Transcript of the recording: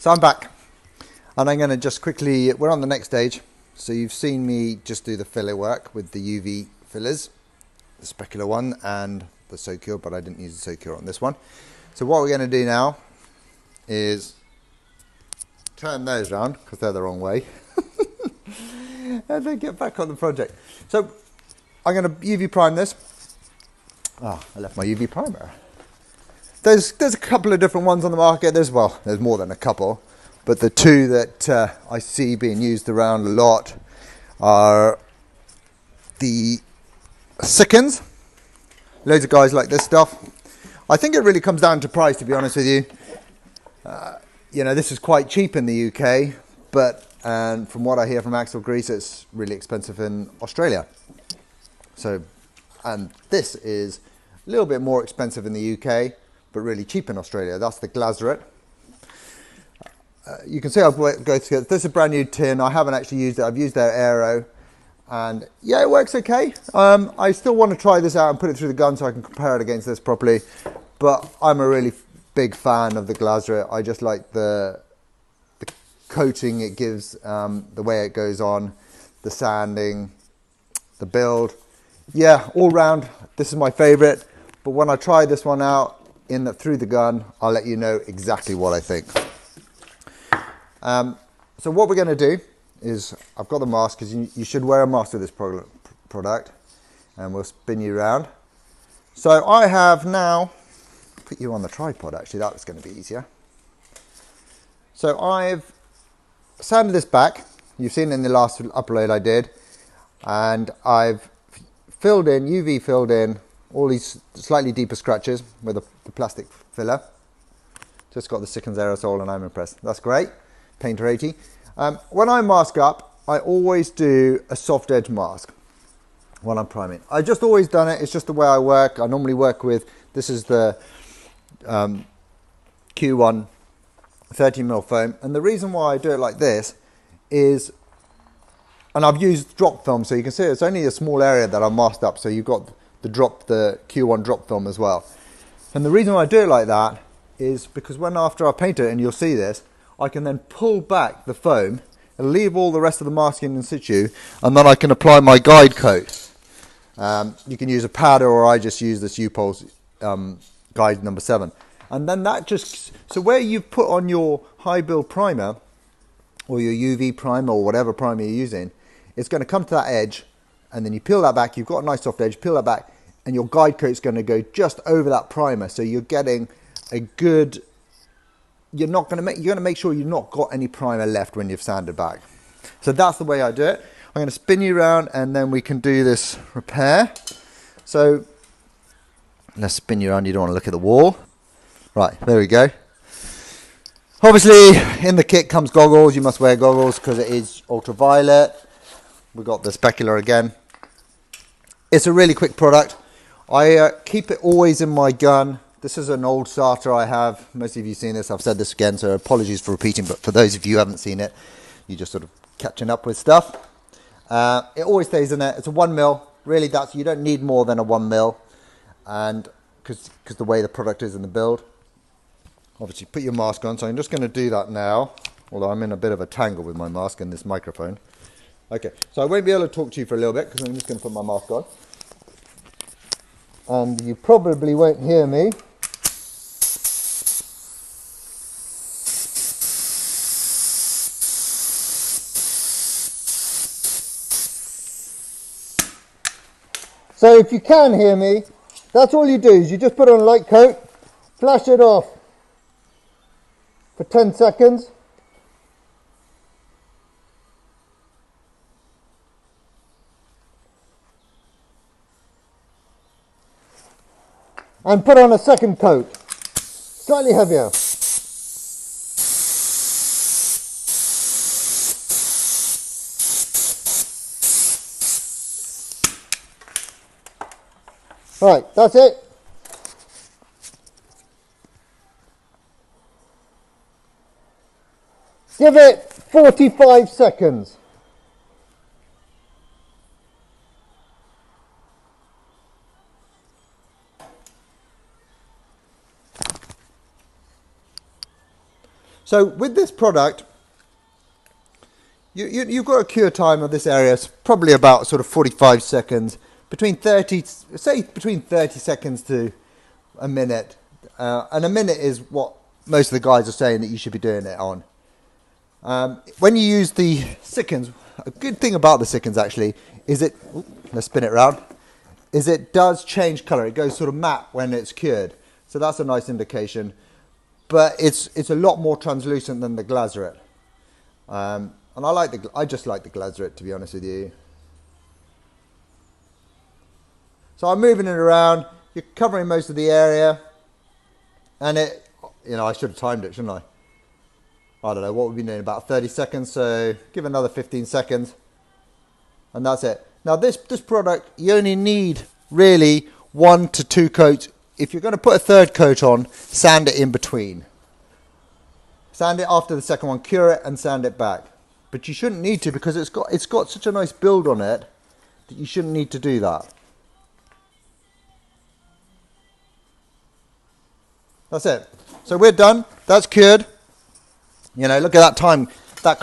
So I'm back, and I'm going to just quickly, we're on the next stage. So you've seen me just do the filler work with the UV fillers, the Specular one and the Specular, but I didn't use the Specular on this one. So what we're going to do now is turn those around, because they're the wrong way, and then get back on the project. So I'm going to UV prime this. I left my UV primer. There's a couple of different ones on the market. There's more than a couple, but the two that I see being used around a lot are the Sickens. Loads of guys like this stuff. I think it really comes down to price, to be honest with you. You know, this is quite cheap in the UK, but and from what I hear from Axel Grease, it's really expensive in Australia. So, and this is a little bit more expensive in the UK, but really cheap in Australia. That's the Glazeret. You can see I've go together. This is a brand new tin. I haven't actually used it. I've used their Aero, and yeah, it works okay. I still want to try this out and put it through the gun so I can compare it against this properly. But I'm a really big fan of the Glazeret. I just like the coating it gives, the way it goes on, the sanding, the build. Yeah, all round, this is my favourite. But when I try this one out through the gun, I'll let you know exactly what I think. So what we're going to do is, I've got the mask, because you should wear a mask with this product, and we'll spin you around. So I have now put you on the tripod, actually that was going to be easier. So I've sanded this back. You've seen in the last upload I did, and I've UV filled in all these slightly deeper scratches with the plastic filler. Just got the Sickens aerosol, and I'm impressed. That's great. Painter 80. When I mask up, I always do a soft edge mask when I'm priming. I've just always done it. It's just the way I work. I normally work with, this is the Q1 30mm foam, and the reason why I do it like this is, and I've used drop film, so you can see it's only a small area that I've masked up, so you've got the Q1 drop film as well. And the reason why I do it like that is because after I paint it, and you'll see this, I can then pull back the foam and leave all the rest of the masking in situ, and then I can apply my guide coat. You can use a powder, or I just use this U-Pulse guide number 7. And then that just, so where you've put on your high build primer, or your UV primer, or whatever primer you're using, it's going to come to that edge, and then you peel that back. You've got a nice soft edge, peel that back, and your guide coat's going to go just over that primer. So you're getting a good, you're going to make sure you've not got any primer left when you've sanded back. So that's the way I do it. I'm going to spin you around, and then we can do this repair. So let's spin you around. You don't want to look at the wall. Right, there we go. Obviously, in the kit comes goggles. You must wear goggles because it is ultraviolet. We've got the Specular again. It's a really quick product. I keep it always in my gun. This is an old starter I have. Most of you have seen this. I've said this again, so apologies for repeating. But for those of you who haven't seen it, you're just sort of catching up with stuff. It always stays in there. It's a 1mm. Really, you don't need more than a 1mm, and because the way the product is in the build. Obviously, put your mask on. So I'm just going to do that now. Although I'm in a bit of a tangle with my mask and this microphone. Okay, so I won't be able to talk to you for a little bit because I'm just going to put my mask on. And you probably won't hear me. So if you can hear me, that's all you do, is you just put on a light coat, flash it off for 10 seconds. And put on a second coat, slightly heavier. Right, that's it. Give it 45 seconds. So with this product, you've got a cure time of this area, it's probably about sort of 45 seconds, between 30 seconds to a minute. And a minute is what most of the guys are saying that you should be doing it on. When you use the Sikkens, a good thing about the Sikkens actually is let's spin it round, is it does change colour. It goes sort of matte when it's cured. So that's a nice indication. But it's a lot more translucent than the Glazeret. And I just like the Glazeret, to be honest with you. So I'm moving it around. You're covering most of the area. And I should have timed it, shouldn't I don't know, what we've been doing, about 30 seconds. So give another 15 seconds. And that's it. Now this product, you only need really 1 to 2 coats. If you're going to put a third coat on, sand it in between. Sand it after the second one, cure it and sand it back. But you shouldn't need to, because it's got such a nice build on it that you shouldn't need to do that. That's it. So we're done. That's cured. Look at that time. That